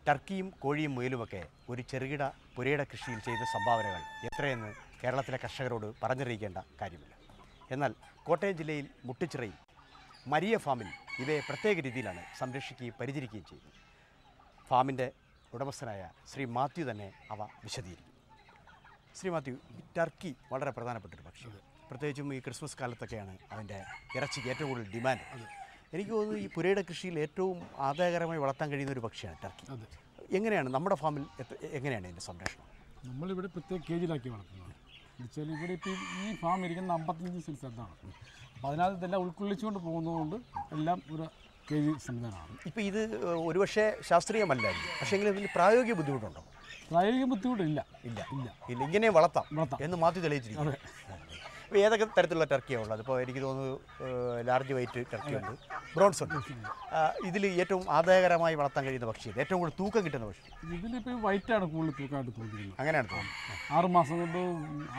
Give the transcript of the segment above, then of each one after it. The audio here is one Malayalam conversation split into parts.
ടർക്കിയും കോഴിയും മുയലുമൊക്കെ ഒരു ചെറുകിട പുരയിട കൃഷിയിൽ ചെയ്ത സംഭാവനകൾ എത്രയെന്ന് കേരളത്തിലെ കർഷകരോട് പറഞ്ഞറിയിക്കേണ്ട കാര്യമില്ല. എന്നാൽ കോട്ടയം ജില്ലയിൽ മുട്ടിച്ചിറയിൽ മരിയ ഫാമിൽ ഇവയെ പ്രത്യേക രീതിയിലാണ് സംരക്ഷിക്കുകയും പരിചരിക്കുകയും ചെയ്യുന്നത്. ഫാമിൻ്റെ ഉടമസ്ഥനായ ശ്രീ മാത്യു തന്നെ അവ വിശദീകരിക്കും. ശ്രീ മാത്യു, ടർക്കി വളരെ പ്രധാനപ്പെട്ടൊരു പക്ഷിയാണ്. പ്രത്യേകിച്ചും ഈ ക്രിസ്മസ് കാലത്തൊക്കെയാണ് അതിൻ്റെ ഇറച്ചിക്ക് ഏറ്റവും കൂടുതൽ ഡിമാൻഡ്. എനിക്ക് തോന്നുന്നു ഈ പുരയിട കൃഷിയിൽ ഏറ്റവും ആദായകരമായി വളർത്താൻ കഴിയുന്ന ഒരു പക്ഷിയാണ് ടർക്കി. എങ്ങനെയാണ് നമ്മുടെ ഫാമിൽ എങ്ങനെയാണ് ഇതിൻ്റെ സംരക്ഷണം? നമ്മളിവിടെ പ്രത്യേക കേജിലാക്കി വളർത്തുന്നത്. എന്നുവെച്ചാൽ ഇവിടെ ഇപ്പോൾ ഈ ഫാം ഇരിക്കുന്ന 55 സെൻറ്റ് സ്ഥലത്താണ്. അപ്പോൾ അതിനകത്ത് ഇതെല്ലാം ഉൾക്കൊള്ളിച്ചുകൊണ്ട് പോകുന്നതുകൊണ്ട് എല്ലാം ഒരു കേജി സംവിധാനമാണ്. ഇപ്പോൾ ഇത് ഒരുപക്ഷെ ശാസ്ത്രീയമല്ലായിരിക്കും, പക്ഷേ എങ്കിലും ഇതിന് പ്രായോഗിക ബുദ്ധിമുട്ടുണ്ടോ? പ്രായോഗിക ബുദ്ധിമുട്ടില്ല. ഇല്ല ഇല്ല ഇല്ല ഇങ്ങനെ വളർത്താം എന്ന് മാറ്റി തെളിയിച്ചിരിക്കും. ഇപ്പോൾ ഏതൊക്കെ തരത്തിലുള്ള ടർക്കിയാണ് ഉള്ളത്? ഇപ്പോൾ എനിക്ക് തോന്നുന്നു ലാർജ് വെയിറ്റ് ടർക്കിയുണ്ട്, ബ്രോൺസ് ഉണ്ട്. ഇതിൽ ഏറ്റവും ആദായകരമായി വളർത്താൻ കഴിയുന്ന പക്ഷി, ഏറ്റവും കൂടുതൽ തൂക്കം കിട്ടുന്ന പക്ഷി? ഇതിലിപ്പോൾ വൈറ്റാണ് കൂടുതൽ തൂക്കമായിട്ട് തോന്നിക്കുന്നത്. അങ്ങനെയാണ് തോന്നുന്നത്. 6 മാസം കൊണ്ട്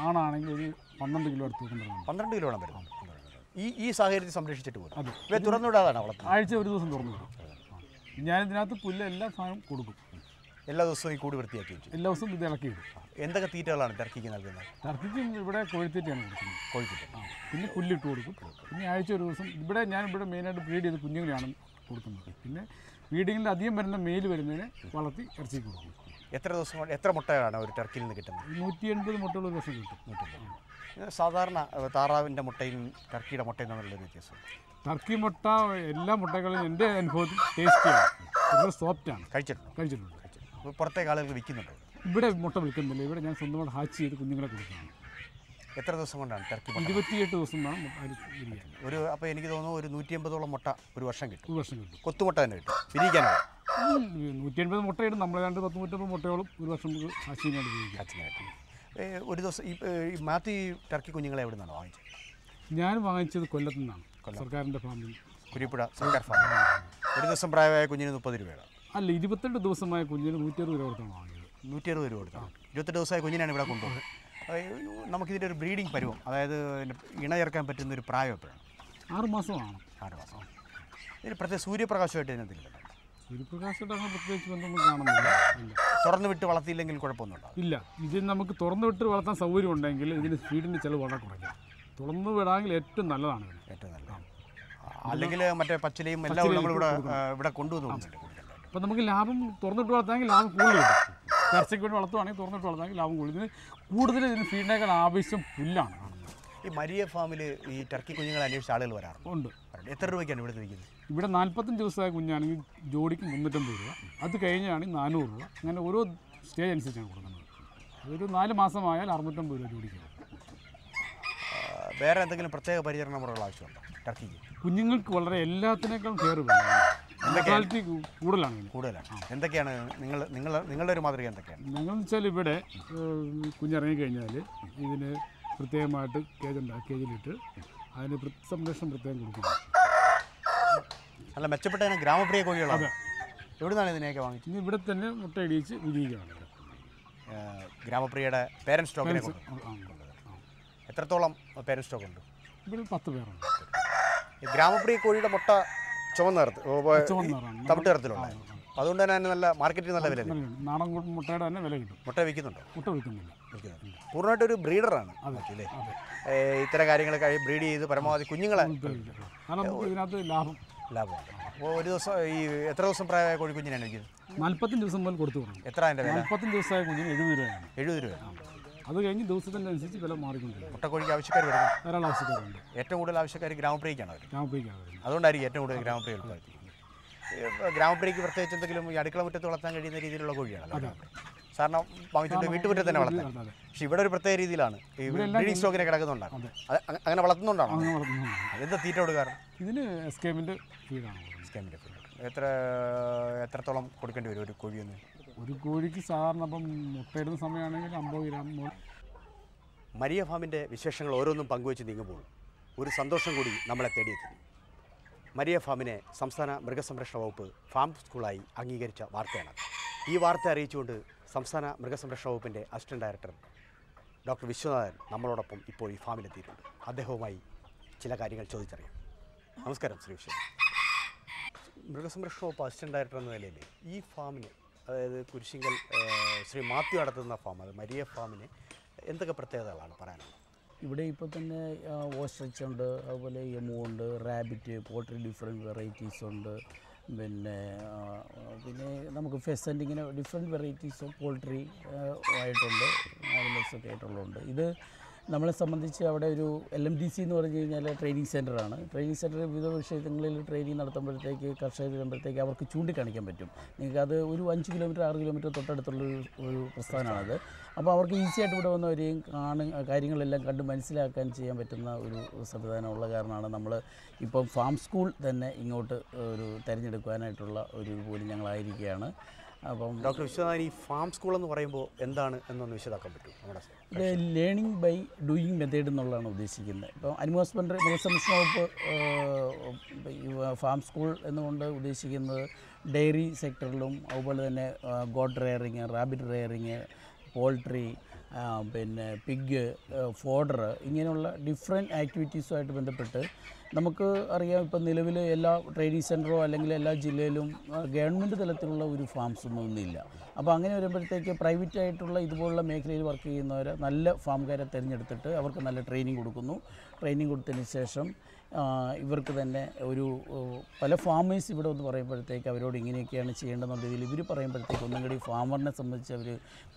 ആണാണെങ്കിൽ ഒരു 12 കിലോ അടുത്ത് തൂക്കം തരുന്നുണ്ട്. 12 കിലോളം വരും. ഈ സാഹചര്യത്തിൽ സംരക്ഷിച്ചിട്ട് പോകും. ഇവ തുറന്നുവിടാതാണ് വളർത്തുന്നത്. ആഴ്ച ഒരു ദിവസം തുറന്നു വിടും. ഞാനിതിനകത്ത് പുല്ല് എല്ലാ സാധനവും കൊടുക്കും. എല്ലാ ദിവസവും ഈ കൂട് വൃത്തിയാക്കി വെച്ചു? എല്ലാ ദിവസവും ഇത് ഇളക്കി ഇടും. എന്തൊക്കെ തീറ്റകളാണ് ടർക്കിക്ക് നൽകുന്നത്? ടർക്കിക്ക് ഇവിടെ കോഴിത്തീറ്റയാണ് കൊടുക്കുന്നത്. കോഴിത്തീറ്റ. പിന്നെ പുല്ലിട്ട് കൊടുക്കും. പിന്നെ ആഴ്ച ഒരു ദിവസം ഞാനിവിടെ മെയിനായിട്ട് ബ്രീഡ് ചെയ്ത് കുഞ്ഞുങ്ങളെയാണ് കൊടുക്കുന്നത്. പിന്നെ വീഡിങ്ങിൽ അധികം വരുന്ന മെയിൽ വരുന്നതിന് വളർത്തി ഇറച്ചിക്ക് കൊടുക്കും. എത്ര ദിവസം കൊണ്ട് എത്ര മുട്ടയാണ് ഒരു ടർക്കിയിൽ നിന്ന് കിട്ടുന്നത്? 180 മുട്ടകൾ ഒരു വർഷം കിട്ടും. സാധാരണ താറാവിൻ്റെ മുട്ടയും ടർക്കിയുടെ മുട്ടയും തമ്മിലുള്ളൊരു വ്യത്യാസം? ടർക്കി മുട്ട എല്ലാ മുട്ടകളും എൻ്റെ അനുഭവത്തിൽ ടേസ്റ്റിയാണ്, സോഫ്റ്റാണ്. കഴിച്ചിട്ടുണ്ട്. പുറത്തേക്ക് ആളുകൾ വിൽക്കുന്നുണ്ടോ? ഇവിടെ മുട്ട വിൽക്കുന്നില്ല. ഇവിടെ ഞാൻ സ്വന്തമായിട്ട് ഹാച്ച് ചെയ്ത് കുഞ്ഞുങ്ങളെ കൊടുക്കുകയാണ്. എത്ര ദിവസം കൊണ്ടാണ് ടർക്കി? 28 ദിവസം വേണം ഒരു. അപ്പോൾ എനിക്ക് തോന്നുന്നു ഒരു 180ഓളം മുട്ട ഒരു വർഷം കിട്ടും. കൊത്തുമുട്ട തന്നെ കിട്ടും. 180 മുട്ടയിടും. നമ്മൾ 150 മുട്ടയോളം ഒരു വർഷം ഹാച്ചിങ്ങിനായിട്ട് ഉപയോഗിക്കും. ഒരു ദിവസം ഈ മാത്യു ടർക്കി കുഞ്ഞുങ്ങളെ എവിടെ നിന്നാണ് വാങ്ങിച്ചത്? ഞാൻ വാങ്ങിച്ചത് കൊല്ലത്തു നിന്നാണ്, സർക്കാരിൻ്റെ ഫാമിൽ, കുരിപ്പുഴ സർക്കാർ ഫാമിൽ. ഒരു ദിവസം പ്രായമായ കുഞ്ഞിന് 30 രൂപയാണ്. അല്ല, 22 ദിവസമായ കുഞ്ഞിന് 160 രൂപ കൊടുത്താണ് വാങ്ങിയത്. 160 രൂപ കൊടുത്താണ്. 28 ദിവസമായ കുഞ്ഞിനാണ് ഇവിടെ കൊണ്ടുപോകുന്നത്. നമുക്കിതിൻ്റെ ഒരു ബ്രീഡിംഗ് പരുവം, അതായത് ഇണ ചേർക്കാൻ പറ്റുന്ന ഒരു പ്രായം എപ്പോഴാണ്? 6 മാസമാണ്. 6 മാസം. ഇതിന് പ്രത്യേക സൂര്യപ്രകാശമായിട്ട് ഇതിനെന്തില്ല? സൂര്യപ്രകാശമായിട്ട് അങ്ങനെ പ്രത്യേകിച്ച് ബന്ധമൊന്നും കാണുന്നില്ല. തുറന്നു വിട്ട് വളർത്തിയില്ലെങ്കിൽ കുഴപ്പമൊന്നുമില്ല. ഇല്ല, ഇത് നമുക്ക് തുറന്നു വിട്ട് വളർത്താൻ സൗകര്യം ഉണ്ടെങ്കിൽ ഇതിന് ഫീഡിൻ്റെ ചിലവ് വളരെ കുറയ്ക്കാം. തുറന്നു വിടാമെങ്കിൽ ഏറ്റവും നല്ലതാണ്. ഏറ്റവും നല്ലതാണ്. അല്ലെങ്കിൽ മറ്റേ പച്ചിലയും എല്ലാം നമ്മളിവിടെ കൊണ്ടുവന്നുണ്ട്. അപ്പോൾ നമുക്ക് ലാഭം തുറന്നിട്ട് വളർത്താമെങ്കിൽ ലാഭം കൂടുതൽ കിട്ടും. ഇറച്ചിക്ക് വേണ്ടി വളർത്തുവാണെങ്കിൽ തുറന്നിട്ട് വളർത്താമെങ്കിൽ ലാഭം കൂടുതൽ. കൂടുതൽ ഇതിന് ഫീഡിനേക്കാൾ ആവശ്യം പുല്ലാണ്. ഈ മരിയ ഫാമിൽ ഈ ടർക്കി കുഞ്ഞുങ്ങളെ അന്വേഷിച്ച ആളുകൾ വരാറുണ്ട്. എത്ര രൂപയ്ക്കാണ് ഇവിടെ വിൽക്കുന്നത്? ഇവിടെ 45 ദിവസമായ കുഞ്ഞാണെങ്കിൽ ജോഡിക്ക് 350 രൂപ, അത് കഴിഞ്ഞാണെങ്കിൽ 400 രൂപ. അങ്ങനെ ഓരോ സ്റ്റേജ് അനുസരിച്ചാണ് കൊടുക്കുന്നത്. അതൊരു 4 മാസമായാൽ 650 രൂപ ജോഡിക്ക്. വേറെ എന്തെങ്കിലും പ്രത്യേക പരിചരണ മുറകൾ ആവശ്യമുണ്ടോ ടർക്കിക്ക്? കുഞ്ഞുങ്ങൾക്ക് വളരെ എല്ലാത്തിനേക്കാളും കെയർ വേണം. ക്വാളിറ്റി കൂടുതലാണ്. എന്തൊക്കെയാണ് നിങ്ങളുടെ ഒരു മാതൃക? എന്തൊക്കെയാണ് ഞങ്ങളെന്ന് വെച്ചാൽ ഇവിടെ കുഞ്ഞിറങ്ങിക്കഴിഞ്ഞാൽ ഇതിന് പ്രത്യേകമായിട്ട് കേജിലിട്ട് അതിന് സംരക്ഷണം പ്രത്യേകം കൊടുക്കണം. നല്ല മെച്ചപ്പെട്ട ഗ്രാമപ്രിയ കോഴികളാണ്. എവിടെ നിന്നാണ് ഇതിനെയൊക്കെ വാങ്ങിച്ചത്? ഇവിടെ തന്നെ മുട്ട ഇടിയിച്ച് വിരിയിക്കുകയാണ്. ഗ്രാമപ്രിയയുടെ പേരൻറ് സ്റ്റോക്കിനെ എത്രത്തോളം പേരൻറ് സ്റ്റോക്ക് ഉണ്ട്? ഇവിടെ 10 പേരുണ്ട്. ഗ്രാമപ്രിയ കോഴിയുടെ മുട്ട ചുവന്ന തവിട്ട് നിറത്തിലുള്ള, അതുകൊണ്ട് തന്നെ നല്ല മാർക്കറ്റിൽ നല്ല വില. നാടൻ മുട്ടയുടെ തന്നെ വില കിട്ടും. മുട്ട വിൽക്കുന്നുണ്ടോ? മുട്ട വിൽക്കുന്നില്ല. പൂർണ്ണമായിട്ടൊരു ബ്രീഡറാണ് അല്ലേ? ഇത്തരം കാര്യങ്ങളൊക്കെ ബ്രീഡ് ചെയ്ത് പരമാവധി കുഞ്ഞുങ്ങളെ ഇതിനകത്ത് ലാഭമാണ്. അപ്പോൾ ഒരു ദിവസം ഈ എത്ര ദിവസം പ്രായമായ കോഴി കുഞ്ഞിനാണ് വിൽക്കുന്നത്? 45 ദിവസം മുതൽ കൊടുത്തു തുടങ്ങും. എത്ര അതിൻ്റെ വില? 45 ദിവസമായ കുഞ്ഞിന് 70 രൂപയാണ്. 70 രൂപ. അത് കഴിഞ്ഞ് ദിവസത്തിൻ്റെ അനുസരിച്ച് വില മാറിക്കൊണ്ടിരിക്കും. മുട്ടക്കോഴിക്ക് ആവശ്യക്കാർ വരുന്നത് ധാരാളം ആവശ്യക്കാരുണ്ട്. ഏറ്റവും കൂടുതൽ ആവശ്യക്കാർ ഗ്രാമപ്രിയക്കാണ്. ഗ്രാമപ്രിയക്കാണ്. അതുകൊണ്ടായിരിക്കും ഏറ്റവും കൂടുതൽ ഗ്രാമപ്രിയ ഉൽപ്പാദിപ്പിക്കുന്നത്. ഗ്രാമപ്രിയക്ക് പ്രത്യേകിച്ച് എന്തെങ്കിലും ഈ അടുക്കള മുറ്റത്ത് വളർത്താൻ കഴിയുന്ന രീതിയിലുള്ള കോഴിയാണ് സാധാരണ വാങ്ങിച്ചിട്ട് വീട്ടുമുറ്റത്ത് തന്നെ വളർത്താൻ. പക്ഷേ ഇവിടെ ഒരു പ്രത്യേക രീതിയിലാണ് ഈ ബ്രീഡിംഗ് സ്റ്റോക്കിനെ കിടക്കുന്നുണ്ടാണ്. അങ്ങനെ വളർത്തുന്നുണ്ടാണ്. എന്താ തീറ്റ കൊടുക്കാറ്? ഇതിന് എസ്കേമിൻ്റെ ഫീഡാണ്. എസ്കേമിൻ്റെ ഫീഡ്. എത്രത്തോളം കൊടുക്കേണ്ടി വരും ഒരു കോഴിയൊന്ന്? ഒരു കോഴിക്ക് സാധാരണ അപ്പം മുട്ടയിടുന്ന സമയമാണെങ്കിൽ 50 ഗ്രാം. മരിയ ഫാമിൻ്റെ വിശേഷങ്ങൾ ഓരോന്നും പങ്കുവെച്ച് നീങ്ങുമ്പോൾ ഒരു സന്തോഷം കൂടി നമ്മളെ തേടിയെത്തുന്നു. മരിയ ഫാമിനെ സംസ്ഥാന മൃഗസംരക്ഷണ വകുപ്പ് ഫാം സ്കൂളായി അംഗീകരിച്ച വാർത്തയാണ്. ഈ വാർത്ത അറിയിച്ചുകൊണ്ട് സംസ്ഥാന മൃഗസംരക്ഷണ വകുപ്പിൻ്റെ അസിസ്റ്റന്റ് ഡയറക്ടർ ഡോക്ടർ വിശ്വനാഥൻ നമ്മളോടൊപ്പം ഇപ്പോൾ ഈ ഫാമിലെത്തിയിട്ടുണ്ട്. അദ്ദേഹവുമായി ചില കാര്യങ്ങൾ ചോദിച്ചറിയാം. നമസ്കാരം ശ്രീ വിശ്വനാഥൻ. മൃഗസംരക്ഷണ വകുപ്പ് അസിസ്റ്റന്റ് ഡയറക്ടർ എന്ന നിലയിൽ ഈ ഫാമിന് അതായത് കുരിശിങ്കൽ ശ്രീ മാത്യു നടത്തുന്ന ഫാം, അത് മരിയ ഫാമിന് എന്തൊക്കെ പ്രത്യേകതകളാണ് പറയാനുള്ളത്? ഇവിടെ ഇപ്പോൾ തന്നെ ഓസ്ട്രിച്ച് ഉണ്ട്, അതുപോലെ എമു ഉണ്ട്, റാബിറ്റ്, പോൾട്രി ഡിഫറെൻറ്റ് വെറൈറ്റീസ് ഉണ്ട്. പിന്നെ നമുക്ക് ഫെസൻറ്റ്, ഇങ്ങനെ ഡിഫറെൻറ്റ് വെറൈറ്റീസ് ഓഫ് പോൾട്രി ആയിട്ടുണ്ട്, ആനിമൽസൊക്കെ ആയിട്ടുള്ളതുണ്ട്. ഇത് നമ്മളെ സംബന്ധിച്ച് അവിടെ ഒരു LMDC എന്ന് പറഞ്ഞു കഴിഞ്ഞാൽ ട്രെയിനിങ് സെൻ്ററാണ്. ട്രെയിനിങ് സെൻറ്റർ വിവിധ വിഷയങ്ങളിൽ ട്രെയിനിങ് നടത്തുമ്പോഴത്തേക്ക് കർഷകർ വരുമ്പോഴത്തേക്ക് അവർക്ക് ചൂണ്ടിക്കാണിക്കാൻ പറ്റും. നിങ്ങൾക്കത് ഒരു 5 കിലോമീറ്റർ 6 കിലോമീറ്റർ തൊട്ടടുത്തുള്ളൊരു പ്രസ്ഥാനമാണത്. അപ്പോൾ അവർക്ക് ഈസി ആയിട്ട് ഇവിടെ വന്നവരെയും കാര്യങ്ങളെല്ലാം കണ്ട് മനസ്സിലാക്കാൻ ചെയ്യാൻ പറ്റുന്ന ഒരു സംവിധാനമുള്ള കാരണമാണ് നമ്മൾ ഇപ്പം ഫാം സ്കൂൾ തന്നെ ഇങ്ങോട്ട് ഒരു തിരഞ്ഞെടുക്കാനായിട്ടുള്ള ഒരു പോലും ഞങ്ങളായിരിക്കുകയാണ്. അപ്പം ഡോക്ടർ വിശ്വനാഥൻ, ഈ ഫാം സ്കൂൾ എന്ന് പറയുമ്പോൾ എന്താണ് എന്നൊന്ന് വിശദമാക്കാൻ പറ്റും? നമ്മുടെ ഇത് ലേണിംഗ് ബൈ ഡൂയിങ് മെത്തേഡ് എന്നുള്ളതാണ് ഉദ്ദേശിക്കുന്നത്. ഇപ്പോൾ അനിമൽ ഹസ്ബൻഡറി മൃഗസംരക്ഷണ വകുപ്പ് ഫാം സ്കൂൾ എന്നുകൊണ്ട് ഉദ്ദേശിക്കുന്നത് ഡയറി സെക്ടറിലും അതുപോലെ തന്നെ got raring, rabbit raring, poultry, പിന്നെ പിഗ്, ഫോഡർ, ഇങ്ങനെയുള്ള ഡിഫറെൻറ്റ് ആക്ടിവിറ്റീസുമായിട്ട് ബന്ധപ്പെട്ട് നമുക്ക് അറിയാം. ഇപ്പം നിലവിൽ എല്ലാ ട്രെയിനിങ് സെൻറ്ററോ അല്ലെങ്കിൽ എല്ലാ ജില്ലയിലും ഗവൺമെൻറ് തലത്തിലുള്ള ഒരു ഫാംസ് ഒന്നുമില്ല. അപ്പോൾ അങ്ങനെ വരുമ്പോഴത്തേക്ക് പ്രൈവറ്റ് ആയിട്ടുള്ള ഇതുപോലുള്ള മേഖലയിൽ വർക്ക് ചെയ്യുന്നവർ നല്ല ഫാംകാരെ തിരഞ്ഞെടുത്തിട്ട് അവർക്ക് നല്ല ട്രെയിനിങ് കൊടുക്കുന്നു. ട്രെയിനിങ് കൊടുത്തതിന് ശേഷം ഇവർക്ക് തന്നെ ഒരു പല ഫാമേഴ്സ് ഇവിടെ ഒന്ന് പറയുമ്പോഴത്തേക്ക് അവരോട് ഇങ്ങനെയൊക്കെയാണ് ചെയ്യേണ്ടതെന്നുള്ള രീതിയിൽ ഇവർ പറയുമ്പോഴത്തേക്ക് ഒന്നും കൂടി ഫാമറിനെ സംബന്ധിച്ച് അവർ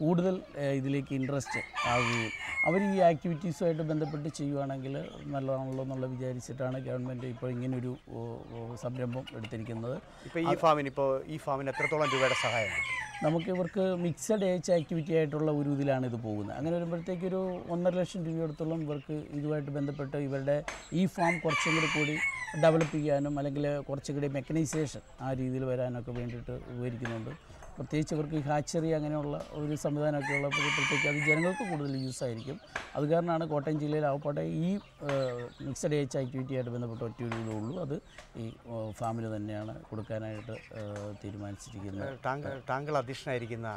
കൂടുതൽ ഇതിലേക്ക് ഇൻട്രസ്റ്റ് ആവുകയും അവർ ഈ ആക്ടിവിറ്റീസുമായിട്ട് ബന്ധപ്പെട്ട് ചെയ്യുവാണെങ്കിൽ നല്ലതാണല്ലോ എന്നുള്ള വിചാരിച്ചിട്ടാണ് ഗവൺമെൻറ് ഇപ്പോൾ ഇങ്ങനൊരു സംരംഭം എടുത്തിരിക്കുന്നത്. ഇപ്പോൾ ഈ ഫാമിന് എത്രത്തോളം രൂപയുടെ സഹായമാണ്? നമുക്ക് ഇവർക്ക് മിക്സഡ് ഏജ് ആക്ടിവിറ്റി ആയിട്ടുള്ള ഒരു ഇതിലാണ് ഇത് പോകുന്നത്. അങ്ങനെ വരുമ്പോഴത്തേക്ക് ഒരു 1.5 ലക്ഷം രൂപയോടത്തോളം ഇവർക്ക് ഇതുമായിട്ട് ബന്ധപ്പെട്ട് ഇവരുടെ ഈ ഫാം കുറച്ചും കൂടി ഡെവലപ്പ് ചെയ്യാനും അല്ലെങ്കിൽ കുറച്ചും കൂടി മെക്കനൈസേഷൻ ആ രീതിയിൽ വരാനൊക്കെ വേണ്ടിയിട്ട് ഉപകരിക്കുന്നുണ്ട്. പ്രത്യേകിച്ച് ഇവർക്ക് ഈ ഹാച്ചറി അങ്ങനെയുള്ള ഒരു സംവിധാനമൊക്കെ ഉള്ളപ്പോഴത്തേക്ക് അത് ജനങ്ങൾക്ക് കൂടുതൽ യൂസ് ആയിരിക്കും. അത് കാരണമാണ് കോട്ടയം ജില്ലയിൽ ആവട്ടെ ഈ മിക്സഡ് ഏജ് ആക്ടിവിറ്റിയായിട്ട് ബന്ധപ്പെട്ട് ഒറ്റ ഒരു ഇതേ ഉള്ളൂ. അത് ഈ ഫാമിൽ തന്നെയാണ് കൊടുക്കാനായിട്ട് തീരുമാനിച്ചിരിക്കുന്നത്. താങ്കൾ അധ്യക്ഷനായിരിക്കുന്ന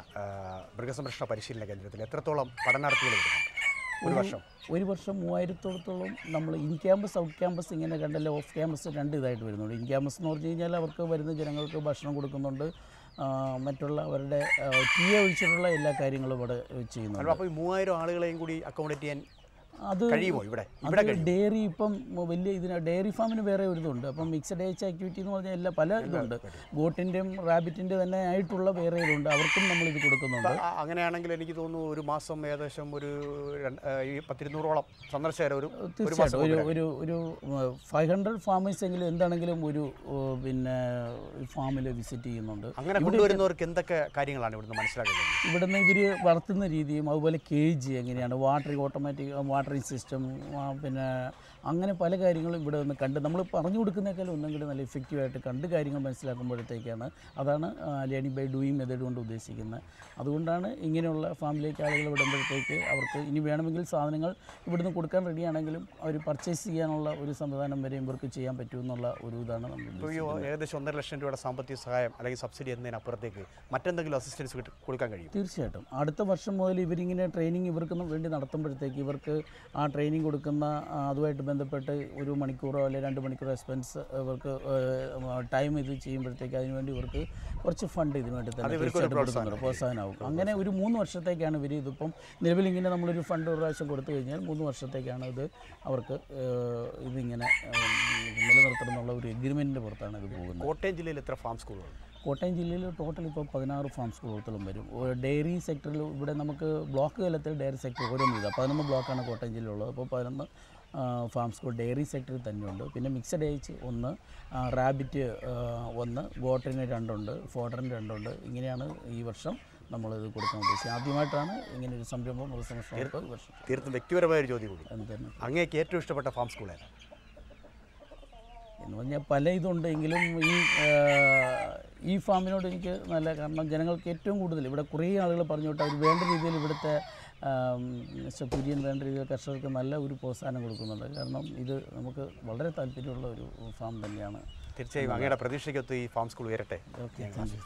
മൃഗസംരക്ഷണ പരിശീലന കേന്ദ്രത്തിൽ എത്രത്തോളം പഠനാർത്ഥികൾ വരുന്നുണ്ട്? ഒരു വർഷം 3000-ഓളത്തോളം നമ്മൾ ഇൻ ക്യാമ്പസ് ഔട്ട് ക്യാമ്പസ് ഇങ്ങനെ കണ്ടല്ലേ, ഓഫ് ക്യാമ്പസ് 2 ഇതായിട്ട് വരുന്നുണ്ട്. ഇൻ ക്യാമ്പസ് എന്ന് പറഞ്ഞു കഴിഞ്ഞാൽ അവർക്ക് വരുന്ന ജനങ്ങൾക്ക് ഭക്ഷണം കൊടുക്കുന്നുണ്ട്, മറ്റുള്ള അവരുടെ ടീ ഒഴിച്ചിട്ടുള്ള എല്ലാ കാര്യങ്ങളും ഇവിടെ ചെയ്യുന്നുണ്ട്. അപ്പോൾ ഈ 3000 ആളുകളെയും കൂടി അക്കോമഡേറ്റ് ചെയ്യാൻ അത് കഴിയുമോ? ഇവിടെ ഡയറി ഇപ്പം വലിയ ഡയറി ഫാമിന് വേറെ ഒരു ഇതുണ്ട്. അപ്പം മിക്സഡ് ഏജ് ആക്ടിവിറ്റി എന്ന് പറഞ്ഞാൽ എല്ലാ പല ഇതുണ്ട്. ഗോട്ടിൻ്റെയും റാബിറ്റിൻ്റെ തന്നെ ആയിട്ടുള്ള വേറെ ഇതുണ്ട്, അവർക്കും നമ്മളിത് കൊടുക്കുന്നുണ്ട്. അങ്ങനെയാണെങ്കിൽ എനിക്ക് തോന്നുന്നു ഒരു മാസം ഏകദേശം ഒരു 100-200ഓളം സന്ദർശകർ തീർച്ചയായിട്ടും ഒരു 500 ഫാമേഴ്സ് എങ്കിലും എന്താണെങ്കിലും ഒരു പിന്നെ ഫാമിൽ വിസിറ്റ് ചെയ്യുന്നുണ്ട്. അങ്ങനെ കൊണ്ടുവരുന്നവർക്ക് എന്തൊക്കെ കാര്യങ്ങളാണ് ഇവിടുന്ന് മനസ്സിലാക്കുന്നത്? ഇവിടുന്ന് ഇവർ വളർത്തുന്ന രീതിയും അതുപോലെ കേജ് എങ്ങനെയാണ്, ഓട്ടോമാറ്റിക് വാട്ടറിങ് സിസ്റ്റം, പിന്നെ അങ്ങനെ പല കാര്യങ്ങളും ഇവിടെ നിന്ന് കണ്ട് നമ്മൾ പറഞ്ഞു കൊടുക്കുന്നേക്കാളും ഒന്നും കൂടി നല്ല ഇഫക്റ്റീവായിട്ട് കണ്ട് കാര്യങ്ങൾ മനസ്സിലാക്കുമ്പോഴത്തേക്കാണ് അതാണ് ലേണിംഗ് ബൈ ഡൂയിങ് മെത്തേഡ് കൊണ്ട് ഉദ്ദേശിക്കുന്നത്. അതുകൊണ്ടാണ് ഇങ്ങനെയുള്ള ഫാമിലേക്ക് ആളുകൾ വിടുമ്പോഴത്തേക്ക് അവർക്ക് ഇനി വേണമെങ്കിൽ സാധനങ്ങൾ ഇവിടുന്ന് കൊടുക്കാൻ റെഡിയാണെങ്കിലും അവർ പർച്ചേസ് ചെയ്യാനുള്ള ഒരു സംവിധാനം വരെ ഇവർക്ക് ചെയ്യാൻ പറ്റുമെന്നുള്ള ഒരു ഇതാണ് നമ്മൾ. ഏകദേശം 1.5 ലക്ഷം രൂപയുടെ സാമ്പത്തിക സഹായം അല്ലെങ്കിൽ സബ്സിഡി എന്നതിനപ്പുറത്തേക്ക് മറ്റെന്തെങ്കിലും അസിസ്റ്റൻസ് കൊടുക്കാൻ കഴിയും? തീർച്ചയായിട്ടും അടുത്ത വർഷം മുതൽ ഇവരിങ്ങനെ ട്രെയിനിങ് ഇവർക്ക് വേണ്ടി നടത്തുമ്പോഴത്തേക്ക് ഇവർക്ക് ആ ട്രെയിനിങ് കൊടുക്കുന്ന അതുമായിട്ട് ബന്ധപ്പെട്ട് 1 മണിക്കൂറോ അല്ലെങ്കിൽ 2 മണിക്കൂറോ എക്സ്പെൻസ് ഇവർക്ക് ടൈം ഇത് ചെയ്യുമ്പോഴത്തേക്ക് അതിനുവേണ്ടി ഇവർക്ക് കുറച്ച് ഫണ്ട് ഇതിനുവേണ്ടി തന്നെ പ്രോത്സാഹനമാകും. അങ്ങനെ ഒരു 3 വർഷത്തേക്കാണ് ഇവർ ഇതിപ്പം നിലവിൽ ഇങ്ങനെ നമ്മളൊരു ഫണ്ട് ഒരു പ്രാവശ്യം കൊടുത്തു കഴിഞ്ഞാൽ 3 വർഷത്തേക്കാണ് ഇത് അവർക്ക് ഇതിങ്ങനെ നിലനിർത്തണം എന്നുള്ള ഒരു എഗ്രിമെൻറ്റിൻ്റെ പുറത്താണ് ഇത് പോകുന്നത്. കോട്ടയം ജില്ലയിൽ എത്ര ഫാം സ്കൂളുകളുണ്ട്? കോട്ടയം ജില്ലയിൽ ടോട്ടൽ ഇപ്പോൾ 16 ഫാം സ്കൂളുകളും വരും. ഡയറി സെക്ടറിൽ ഇവിടെ നമുക്ക് ബ്ലോക്ക് തലത്തിൽ ഡയറി സെക്ടർ ഓരോന്നും ഇതാണ് 11 ബ്ലോക്കാണ് കോട്ടയം ജില്ലയിലുള്ളത്. അപ്പോൾ 11 ഫാം സ്കൂൾ ഡയറി സെക്ടറിൽ തന്നെയുണ്ട്. പിന്നെ മിക്സഡ് ഏജ് 1, റാബിറ്റ് 1, ഗോട്ടിന് 2 ഉണ്ട്, ഫോഡറിന് 2 ഉണ്ട്. ഇങ്ങനെയാണ് ഈ വർഷം നമ്മളിത് കൊടുക്കാൻ ഉദ്ദേശിച്ചത്. ആദ്യമായിട്ടാണ് ഇങ്ങനെ ഒരു സംരംഭം മൃഗസംരക്ഷണ വർഷം. തീർത്തും വ്യക്തിപരമായ ഒരു ചോദ്യം കൂടി, അങ്ങേക്ക് ഏറ്റവും ഇഷ്ടപ്പെട്ട ഫാം സ്കൂൾ ഏതാണ്? എന്ന് പറഞ്ഞാൽ പല ഇതുണ്ടെങ്കിലും ഈ ഫാമിനോട് എനിക്ക് നല്ല, കാരണം ജനങ്ങൾക്ക് ഏറ്റവും കൂടുതൽ ഇവിടെ കുറേ ആളുകൾ പറഞ്ഞു വിട്ട് അവർ വേണ്ട രീതിയിൽ ഇവിടുത്തെ കുര്യൻ വേണ്ട രീതിയിൽ കർഷകർക്ക് നല്ല ഒരു പ്രോത്സാഹനം കൊടുക്കുന്നുണ്ട്. കാരണം ഇത് നമുക്ക് വളരെ താല്പര്യമുള്ള ഒരു ഫാം തന്നെയാണ്. തീർച്ചയായും അങ്ങയുടെ പ്രതീക്ഷയ്ക്കൊത്ത് ഈ ഫാം സ്കൂൾ ഉയരട്ടെ. Okay, thank you.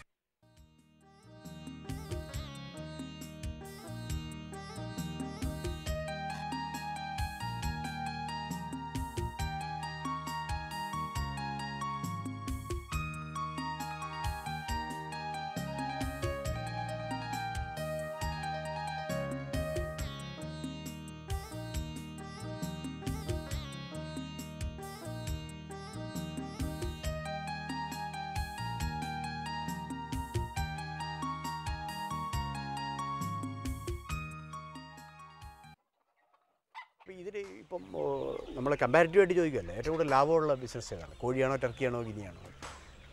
ഇതിൽ ഇപ്പം നമ്മൾ കമ്പാരിറ്റീവ് ആയിട്ട് ചോദിക്കുമല്ലേ ഏറ്റവും കൂടുതൽ ലാഭമുള്ള ബിസിനസ് ഏതാണ്? കോഴിയാണോ ടർക്കിയാണോ ഗിനിയാണോ?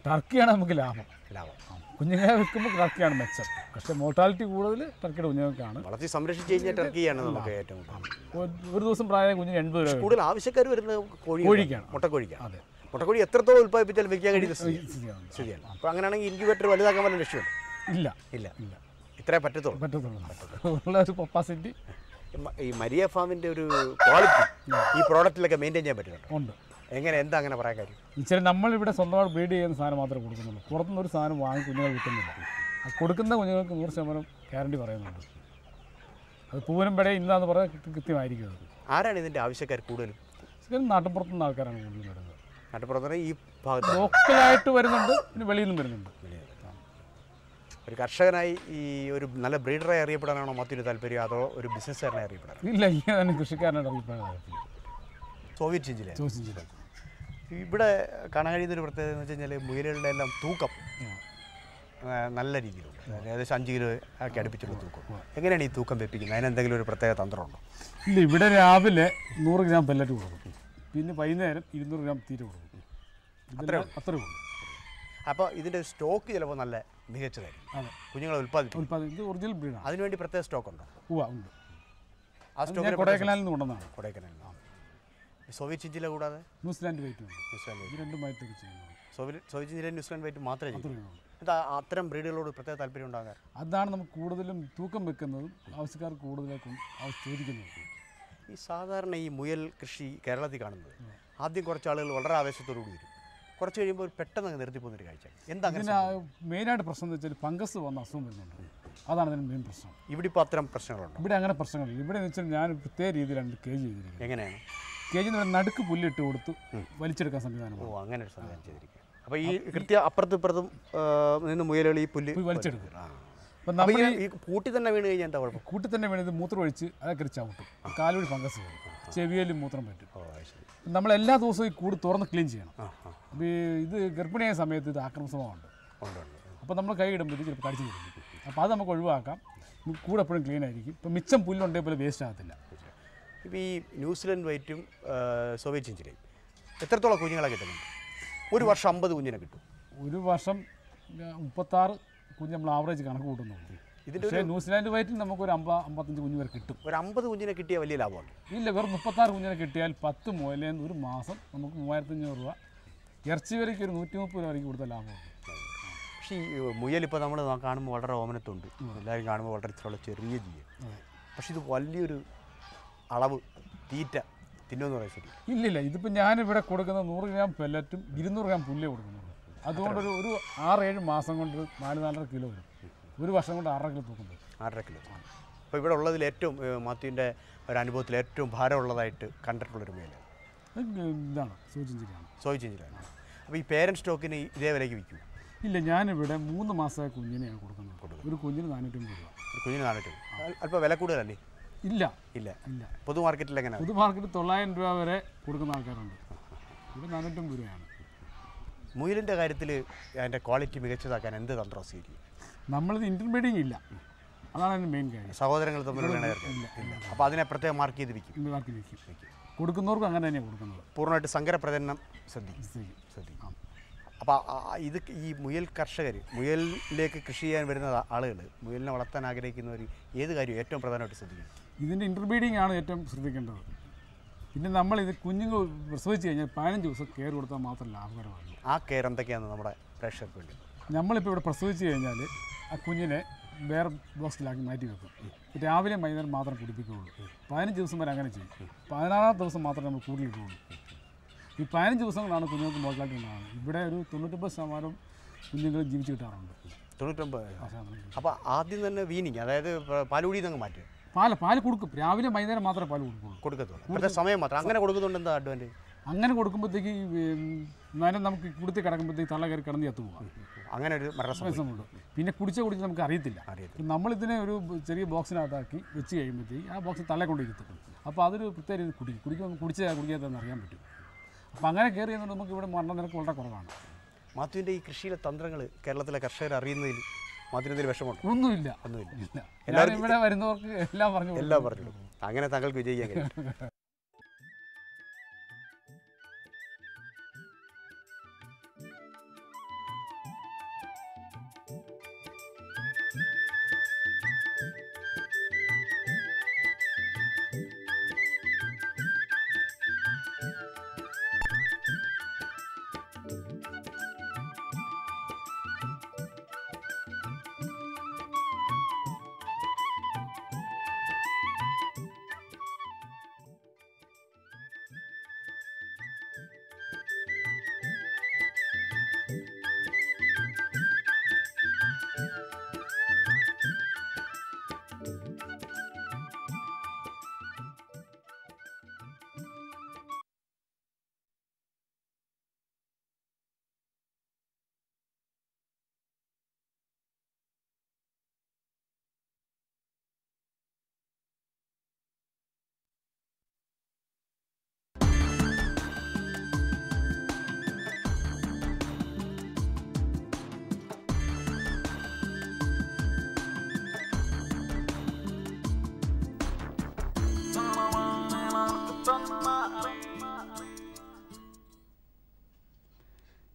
ടർക്കിയാണ് നമുക്ക് ലാഭം. ലാഭം കുഞ്ഞുങ്ങളെ വെക്കുമ്പോൾ ടർക്കിയാണ് മെച്ചം. പക്ഷേ മോർട്ടാലിറ്റി കൂടുതൽ ടർക്കിയുടെ കുഞ്ഞുങ്ങൾക്കാണ്. വളർത്തി സംരക്ഷിച്ച് കഴിഞ്ഞാൽ ടർക്കിയാണ് നമുക്ക് ഏറ്റവും കൂടുതൽ. ഒരു ദിവസം പ്രായമായ കുഞ്ഞിന് 80 രൂപ. കൂടുതൽ ആവശ്യക്കാർ വരുന്നത് കോഴിക്കാണ്, മുട്ടക്കോഴിക്കാണ്. അതെ, മുട്ടക്കോഴി എത്രത്തോളം ഉൽപ്പാദിപ്പിച്ചാൽ വിൽക്കാൻ കഴിയുന്ന ശരിയാണ്. അപ്പോൾ അങ്ങനെയാണെങ്കിൽ ഇൻക്യുബേറ്റർ വലുതാക്കാൻ വല്ല ലക്ഷ്യമുണ്ട്? ഇല്ല ഇല്ല ഇല്ല ഇത്രേ പറ്റത്തുള്ളൂ. ഉള്ള ഒരു കപ്പാസിറ്റി ഈ മരിയ ഫാമിൻ്റെ ഒരു ക്വാളിറ്റി ഈ പ്രോഡക്റ്റിലൊക്കെ മെയിൻറ്റെയിൻ ചെയ്യാൻ പറ്റുന്നുണ്ട്. ഉണ്ട്. എങ്ങനെ എന്താ അങ്ങനെ പറയാൻ കാര്യം? ഇച്ചിരി നമ്മളിവിടെ സ്വന്തമായിട്ട് ബ്രീഡ് ചെയ്യുന്ന സാധനം മാത്രമേ കൊടുക്കുന്നുള്ളൂ. പുറത്തുനിന്ന് ഒരു സാധനം വാങ്ങി കുഞ്ഞുങ്ങൾ വിൽക്കുന്നില്ല. കൊടുക്കുന്ന കുഞ്ഞുങ്ങൾക്ക് 100% ഗ്യാരണ്ടി പറയുന്നുണ്ട്. അത് പൂവനും പടേ ഇന്നാന്ന് പറയാൻ കൃത്യമായിരിക്കും. അത് ആരാണ് ഇതിൻ്റെ ആവശ്യക്കാർ കൂടുതലും? നാട്ടിൻപുറത്തുനിന്ന് ആൾക്കാരാണ് കൂടുതലും വരുന്നത്. നാട്ടുപുറത്ത് ഈ ഭാഗത്ത് ലോക്കലായിട്ട് വരുന്നുണ്ട്, പിന്നെ വെളിയിൽ നിന്നും വരുന്നുണ്ട്. ഒരു കർഷകനായി ഈ ഒരു നല്ല ബ്രീഡറായി അറിയപ്പെടാനാണോ മറ്റൊരു താല്പര്യം, അതോ ഒരു ബിസിനസ്സുകാരനായി അറിയപ്പെടാൻ? ഇല്ല, ഇങ്ങനെ തന്നെ കൃഷിക്കാരനായിട്ട് അറിയപ്പെടാൻ താല്പര്യം. സോവിയറ്റ് ജില്ല ഇവിടെ കാണാൻ കഴിയുന്നൊരു പ്രത്യേകത എന്ന് വെച്ച് കഴിഞ്ഞാൽ മുയലുകളുടെ എല്ലാം തൂക്കം നല്ല രീതിയിലുണ്ട്. ഏകദേശം 5 കിലോ ഒക്കെ അടുപ്പിച്ചുള്ള തൂക്കം. എങ്ങനെയാണ് ഈ തൂക്കം വെപ്പിക്കുന്നത്? അതിനെന്തെങ്കിലും ഒരു പ്രത്യേക തന്ത്രമുണ്ടോ? ഇല്ല, ഇവിടെ രാവിലെ 100 ഗ്രാം പെല്ലറ്റ് കൊടുക്കും, പിന്നെ വൈകുന്നേരം 200 ഗ്രാം തീറ്റ കൊടുക്കും. അത്രേ ഉള്ളൂ. അപ്പോൾ ഇതിൻ്റെ സ്റ്റോക്ക് ചിലപ്പോൾ നല്ല മികച്ചതായിരിക്കും. അതെ, കുഞ്ഞുങ്ങളെ ഉൽപ്പാദിപ്പിക്കും. ഇത് ഒറിജിനൽ ബ്രീഡാണ്. അതിനുവേണ്ടി പ്രത്യേക സ്റ്റോക്ക് ഉണ്ടോ? ഉണ്ട്. ആ സ്റ്റോക്ക് കൊടൈക്കനാലിൽ നിന്ന് കൊണ്ടുവന്നതാണ്. കൊടൈക്കനാലിൽ സോവിയറ്റ് ജില്ല കൂടാതെ ന്യൂസിലാൻഡ് വൈറ്റ് ഉണ്ട്. ന്യൂസിലാൻഡ് രണ്ടും വൈറ്റൊക്കെ ചെയ്യുന്നത്. സോവിയറ്റ് ജില്ല ന്യൂസിലാൻഡ് വൈറ്റ് മാത്രമേ ചെയ്യൂ. അത്രേ അത്തരം ബ്രീഡുകളോട് പ്രത്യേക താല്പര്യം ഉണ്ടാകാൻ അതാണ് നമുക്ക് കൂടുതലും തൂക്കം വെക്കുന്നതും ആവശ്യക്കാർ കൂടുതലായിട്ടും ചോദിക്കുന്നത്. ഈ സാധാരണ ഈ മുയൽ കൃഷി കേരളത്തിൽ കാണുന്നത് ആദ്യം കുറച്ച് ആളുകൾ വളരെ ആവേശത്തോടു കൂടി വരും, കുറച്ച് കഴിയുമ്പോൾ പെട്ടെന്ന് അങ്ങ് നിർത്തി പോകുന്നൊരു കാഴ്ച. എന്താ ഇതിന് മെയിനായിട്ട് പ്രശ്നം എന്ന് വെച്ചാൽ ഫംഗസ് വന്ന അസുഖം വരുന്നുണ്ട്. അതാണ് ഇതിന് മെയിൻ പ്രശ്നം. ഇവിടെ ഇപ്പോൾ അത്തരം പ്രശ്നങ്ങളുണ്ട്? ഇവിടെ അങ്ങനെ പ്രശ്നങ്ങളില്ല. ഇവിടെ എന്ന് വെച്ചാൽ ഞാൻ പ്രത്യേക രീതിയിലാണ് കേജ് ചെയ്തിരിക്കുന്നത്. എങ്ങനെയാണ് കേജ് എന്ന് പറഞ്ഞാൽ നടുക്ക് പുല്ലിട്ട് കൊടുത്ത് വലിച്ചെടുക്കാൻ സംവിധാനം. ഓ, അങ്ങനെ ഒരു സംവിധാനം ചെയ്തിരിക്കുക. അപ്പോൾ ഈ കൃത്യം അപ്പുറത്തും ഇപ്പുറത്തും നിന്ന് മുയലുകൾ ഈ പുല്ല് വലിച്ചെടുക്കും. അപ്പം നമ്മൾ ഈ കൂട്ടി തന്നെ വീണ് കഴിഞ്ഞാൽ എന്താ കുഴപ്പം? കൂട്ടി തന്നെ വീണ് ഇത് മൂത്രം ഒഴിച്ച് അതൊക്കെ ചവിട്ടും. കാലുവഴി ഫംഗസ് വരും, ചെവിയിലും മൂത്രം പറ്റും. നമ്മൾ എല്ലാ ദിവസവും ഈ കൂട് തുറന്ന് ക്ലീൻ ചെയ്യണം. അപ്പോൾ ഇത് ഗർഭിണിയായ സമയത്ത് ഇത് ആക്രമണമുണ്ട്. അപ്പോൾ നമ്മൾ കൈ ഇടുമ്പോൾ ചിലപ്പോൾ കടിച്ചു കൊടുക്കും. അപ്പോൾ അത് നമുക്ക് ഒഴിവാക്കാം. കൂടെ എപ്പോഴും ക്ലീൻ ആയിരിക്കും. ഇപ്പോൾ മിച്ചം പുല്ലുണ്ടെങ്കിൽ പോലെ വേസ്റ്റ് ആകത്തില്ല. ഇപ്പോൾ ഈ ന്യൂസിലൻഡ് വൈറ്റും സോവിയറ്റ് ജില്ലയും എത്രത്തോളം കുഞ്ഞുങ്ങളെ കിട്ടുന്നുണ്ട്? ഒരു വർഷം 50 കുഞ്ഞിനെ കിട്ടും. ഒരു വർഷം 36 കുഞ്ഞ് നമ്മൾ ആവറേജ് കണക്ക് കൂട്ടുന്നുണ്ട്. ഇതിൻ്റെ ന്യൂസിലാൻഡ് വൈറ്റിൽ നമുക്കൊരു 50-55 കുഞ്ഞ് വരെ കിട്ടും. ഒരു 50 കുഞ്ഞിനെ കിട്ടിയാൽ വലിയ ലാഭമാണ്. ഇല്ല, വെറും 36 കുഞ്ഞിനെ കിട്ടിയാൽ 10 മുതലേന്ന് ഒരു മാസം നമുക്ക് 3500 രൂപ, ഇറച്ചി വരയ്ക്ക് ഒരു 130 രൂപ വരയ്ക്ക് കൊടുത്ത ലാഭമാണ്. പക്ഷേ ഈ മുയലിപ്പോൾ നമ്മൾ കാണുമ്പോൾ വളരെ ഓമനത്തുണ്ട്, എല്ലാവരും കാണുമ്പോൾ വളരെ ഇത്രയുള്ള ചെറിയ ജീവി. പക്ഷേ ഇത് വലിയൊരു അളവ് തീറ്റ തിന്നുമെന്ന് പറയാൻ ശരി? ഇല്ലില്ല, ഇതിപ്പോൾ ഞാനിവിടെ കൊടുക്കുന്ന 100 ഗ്രാം പെല്ലറ്റും 200 ഗ്രാം പുല്ലേ കൊടുക്കുന്നുള്ളൂ. അതുകൊണ്ടൊരു 6-7 മാസം കൊണ്ട് 4-4.5 കിലോ വരും. ഒരു വർഷം കൊണ്ട് 6.5 കിലോ തൂക്കം വരും. 6.5 കിലോ. അപ്പോൾ ഇവിടെ ഉള്ളതിൽ ഏറ്റവും മാത്യുവിൻ്റെ ഒരു അനുഭവത്തിൽ ഏറ്റവും ഭാരമുള്ളതായിട്ട് കണ്ടിട്ടുള്ളൊരു മുയൽ ഇതാണ് സോയിച്ചിഞ്ചിലാണ്. സോയിച്ചിഞ്ചിലാണ്. അപ്പോൾ ഈ പേരൻറ്റ് സ്റ്റോക്കിന് ഇതേ വിലയ്ക്ക് വിൽക്കും? ഇല്ല, ഞാനിവിടെ 3 മാസമായ കുഞ്ഞിനെയാണ് കൊടുക്കുന്നത്. ഒരു കുഞ്ഞിന് 450 രൂപ. ഒരു കുഞ്ഞിന് 450. അല്പം വില കൂടുതലല്ലേ? ഇല്ല ഇല്ല ഇല്ല. പൊതു മാർക്കറ്റിൽ എങ്ങനെയാണ്? പൊതു മാർക്കറ്റിൽ 900 രൂപ വരെ കൊടുക്കുന്ന ആൾക്കാരുണ്ട്. ഇവിടെ 450 രൂപയാണ്. മുയലിൻ്റെ കാര്യത്തിൽ അതിൻ്റെ ക്വാളിറ്റി മികച്ചതാക്കാൻ എന്ത് തന്ത്രം സ്വീകരിക്കും? നമ്മളിത് ഇൻ്റർമീഡിയറ്റ് ഇല്ല, അതാണ് അതിൻ്റെ മെയിൻ കാര്യം. സഹോദരങ്ങൾ തമ്മിലുള്ള ഇല്ല. അപ്പോൾ അതിനെ പ്രത്യേകം മാർക്ക് ചെയ്ത് വിൽക്കും. മാർക്ക് വിൽക്കും. കൊടുക്കുന്നവർക്കും അങ്ങനെ തന്നെയാണ് കൊടുക്കുന്നത്. പൂർണ്ണമായിട്ട് സങ്കരപ്രജനനം ശ്രദ്ധിക്കും. അപ്പോൾ ഇത് ഈ മുയൽ കർഷകർ, മുയലിലേക്ക് കൃഷി ചെയ്യാൻ വരുന്ന ആളുകൾ, മുയലിനെ വളർത്താൻ ആഗ്രഹിക്കുന്നവർ ഏത് കാര്യം ഏറ്റവും പ്രധാനമായിട്ട് ശ്രദ്ധിക്കണം? ഇതിൻ്റെ ഇൻ്റർബ്രീഡിംഗ് ആണ് ഏറ്റവും ശ്രദ്ധിക്കേണ്ടത്. പിന്നെ നമ്മളിത് കുഞ്ഞുങ്ങൾ പ്രസവിച്ച് കഴിഞ്ഞാൽ 15 ദിവസം കെയർ കൊടുത്താൽ മാത്രം ലാഭകരമാണ്. ആ കെയർ എന്തൊക്കെയാണ് നമ്മുടെ പ്രേക്ഷകർക്ക് വേണ്ടി? നമ്മളിപ്പോൾ ഇവിടെ പ്രസവിച്ച് കഴിഞ്ഞാൽ ആ കുഞ്ഞിനെ വേറെ ബോക്സിലാക്കി മാറ്റി വെക്കും. രാവിലെ വൈകുന്നേരം മാത്രം കുടിപ്പിക്കുകയുള്ളൂ. 15 ദിവസം വരെ അങ്ങനെ ചെയ്യും. 16 ദിവസം മാത്രമേ നമ്മൾ കൂടുതലിട്ടുള്ളൂ. ഈ 15 ദിവസങ്ങളാണ് കുഞ്ഞുങ്ങൾക്ക് മോർട്ടാലിറ്റി ഉണ്ടാകുന്നത്. ഇവിടെ ഒരു 99% കുഞ്ഞുങ്ങൾ ജീവിച്ച് കിട്ടാറുണ്ട്. 99%. അപ്പോൾ ആദ്യം തന്നെ വീനിങ്, അതായത് പാലുകൂടി നിന്ന് മാറ്റുക. പാല് കൊടുക്കും. രാവിലെ വൈകുന്നേരം മാത്രമേ പാല് കൊടുക്കത്തുള്ളൂ. ഇവിടുത്തെ സമയം മാത്രം. അങ്ങനെ കൊടുക്കുന്നുണ്ട് എന്താ അഡ്വാൻറ്റേജ്? അങ്ങനെ കൊടുക്കുമ്പോഴത്തേക്ക് നേരം നമുക്ക് കുടുത്തി കിടക്കുമ്പോഴത്തേക്ക് തള്ള കയറി കിടന്ന് ചത്തു പോകാം. അങ്ങനെ ഒരു മരണസമയമുണ്ട്. പിന്നെ കുടിച്ച് നമുക്ക് അറിയത്തില്ല. നമ്മളിതിനെ ഒരു ചെറിയ ബോക്സിനകത്താക്കി വെച്ച് കഴിയുമ്പോഴത്തേക്ക് ആ ബോക്സ് തള്ള കൊണ്ട് ഇരുത്തും. അപ്പോൾ അതൊരു പ്രത്യേക രീതി കുടിക്കാത്തതെന്ന് അറിയാൻ പറ്റും. അപ്പോൾ അങ്ങനെ കയറി ചെയ്യുന്നത് നമുക്ക് ഇവിടെ മരണനിരക്ക് വളരെ കുറവാണ്. മാത്യുവിൻ്റെ ഈ കൃഷിയിലെ തന്ത്രങ്ങൾ കേരളത്തിലെ കർഷകർ അറിയുന്നതിൽ മാത്യുവിന് വിഷമമുണ്ട്? ഒന്നുമില്ല. ഒന്നുമില്ല. എല്ലാവരും ഇവിടെ വരുന്നവർക്ക് എല്ലാം പറഞ്ഞു അങ്ങനെ താങ്കൾക്ക് വിജയിക്കാൻ കഴിയും.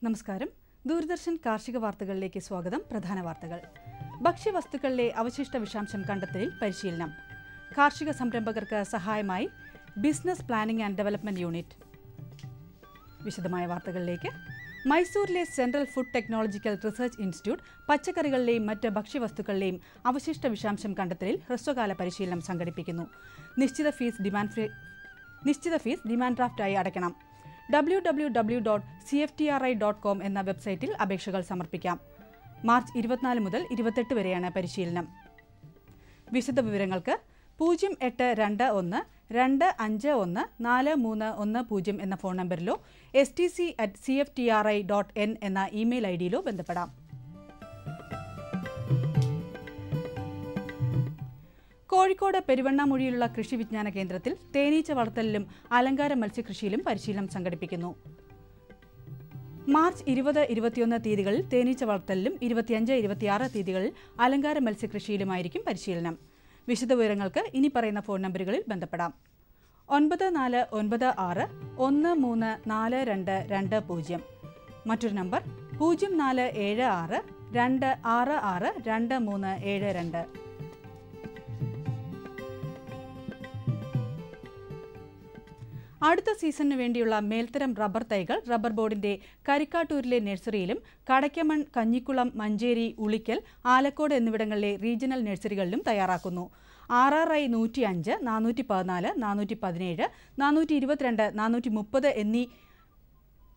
നമസ്കാരം. ദൂരദർശൻ കാർഷിക വാർത്തകളിലേക്ക് സ്വാഗതം. പ്രധാന വാർത്തകൾ. ഭക്ഷ്യവസ്തുക്കളിലെ അവശിഷ്ട വിഷാംശം കണ്ടെത്തലിൽ പരിശീലനം. കാർഷിക സംരംഭകർക്ക് സഹായമായി business planning and development unit. വിശദമായ വാർത്തകളിലേക്ക്. മൈസൂരിലെ central food technological research institute പച്ചക്കറികളിലെയും മറ്റ് ഭക്ഷ്യവസ്തുക്കളിലെയും അവശിഷ്ട വിഷാംശം കണ്ടെത്തലിൽ ഹ്രസ്വകാല പരിശീലനം സംഘടിപ്പിക്കുന്നു. നിശ്ചിത ഫീസ് ഡിമാൻഡ് ഡ്രാഫ്റ്റായി അടയ്ക്കണം. www.cftri.com എന്ന വെബ്സൈറ്റിൽ അപേക്ഷകൾ സമർപ്പിക്കാം. മാർച്ച് 24 മുതൽ 28 വരെയാണ് പരിശീലനം. വിശദ വിവരങ്ങൾക്ക് 0821-251-43110 എന്ന ഫോൺ നമ്പറിലോ stc@cftri.in എന്ന ഇമെയിൽ ഐഡിയിലോ ബന്ധപ്പെടാം. കോഴിക്കോട് പെരുവണ്ണാമൂഴിയിലുള്ള കൃഷി വിജ്ഞാന കേന്ദ്രത്തിൽ തേനീച്ച വളർത്തലിലും അലങ്കാര മത്സ്യകൃഷിയിലും പരിശീലനം സംഘടിപ്പിക്കുന്നു. മാർച്ച് 20-21 തീയതികളിൽ തേനീച്ച വളർത്തലിലും 25-26 തീയതികളിൽ അലങ്കാര മത്സ്യകൃഷിയിലുമായിരിക്കും പരിശീലനം. വിശദവിവരങ്ങൾക്ക് ഇനി പറയുന്ന ഫോൺ നമ്പറുകളിൽ ബന്ധപ്പെടാം. 9494134220. മറ്റൊരു നമ്പർ 0476-266-2372. അടുത്ത സീസണിന് വേണ്ടിയുള്ള മേൽത്തരം റബ്ബർ തൈകൾ റബ്ബർ ബോർഡിന്റെ കരിക്കാട്ടൂരിലെ നഴ്സറിയിലും കടയ്ക്കമൺ, കഞ്ഞിക്കുളം, മഞ്ചേരി, ഉളിക്കൽ, ആലക്കോട് എന്നിവിടങ്ങളിലെ റീജിയണൽ നഴ്സറികളിലും തയ്യാറാക്കുന്നു. RRI 105, 414, 417, 422, 430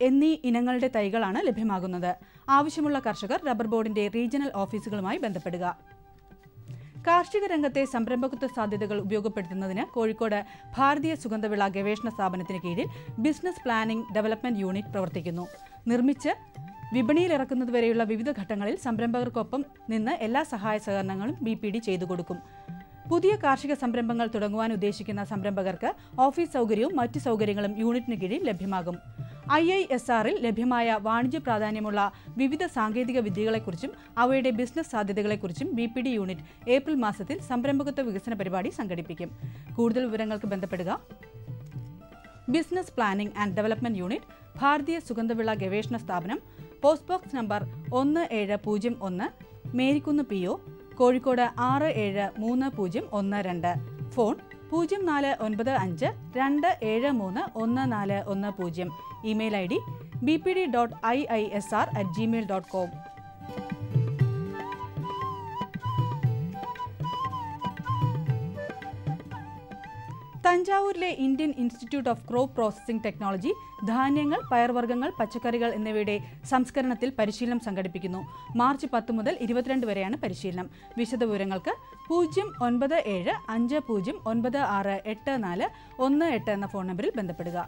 എന്നീ ഇനങ്ങളുടെ തൈകളാണ് ലഭ്യമാകുന്നത്. ആവശ്യമുള്ള കർഷകർ റബ്ബർ ബോർഡിന്റെ റീജിയണൽ ഓഫീസുകളുമായി ബന്ധപ്പെടുക. കാർഷിക രംഗത്തെ സംരംഭകത്വ സാധ്യതകൾ ഉപയോഗപ്പെടുത്തുന്നതിന് കോഴിക്കോട് ഭാരതീയ സുഗന്ധവിള ഗവേഷണ സ്ഥാപനത്തിന് കീഴിൽ ബിസിനസ് പ്ലാനിംഗ് ഡെവലപ്മെന്റ് യൂണിറ്റ് പ്രവർത്തിക്കുന്നു. നിർമ്മിച്ച് വിപണിയിലിറക്കുന്നതുവരെയുള്ള വിവിധ ഘട്ടങ്ങളിൽ സംരംഭകർക്കൊപ്പം നിന്ന് എല്ലാ സഹായ സഹകരണങ്ങളും BPD ചെയ്തു കൊടുക്കും. പുതിയ കാർഷിക സംരംഭങ്ങൾ തുടങ്ങുവാൻ ഉദ്ദേശിക്കുന്ന സംരംഭകർക്ക് ഓഫീസ് സൗകര്യവും മറ്റ് സൗകര്യങ്ങളും യൂണിറ്റിന് കീഴിൽ ലഭ്യമാകും. IISRൽ ലഭ്യമായ വാണിജ്യ പ്രാധാന്യമുള്ള വിവിധ സാങ്കേതിക വിദ്യകളെക്കുറിച്ചും അവയുടെ ബിസിനസ് സാധ്യതകളെക്കുറിച്ചും BPD യൂണിറ്റ് ഏപ്രിൽ മാസത്തിൽ സംരംഭകത്വ വികസന പരിപാടി സംഘടിപ്പിക്കും. കൂടുതൽ വിവരങ്ങൾക്ക് ബന്ധപ്പെടുക. Business planning and development unit, ഭാരതീയ സുഗന്ധവിള ഗവേഷണ സ്ഥാപനം, post box number 1701, Merikkunnu PO, Kozhikode 673012. Phone 0495-273-1410. Email ID bpd.iisr@gmail.com. തഞ്ചാവൂരിലെ Indian institute of crop processing technology ധാന്യങ്ങൾ, പയർവർഗ്ഗങ്ങൾ, പച്ചക്കറികൾ എന്നിവയുടെ സംസ്കരണത്തിൽ പരിശീലനം സംഘടിപ്പിക്കുന്നു. മാർച്ച് 10 മുതൽ 22 വരെയാണ് പരിശീലനം. വിശദവിവരങ്ങൾക്ക് 09750968418 എന്ന ഫോൺ നമ്പറിൽ ബന്ധപ്പെടുക.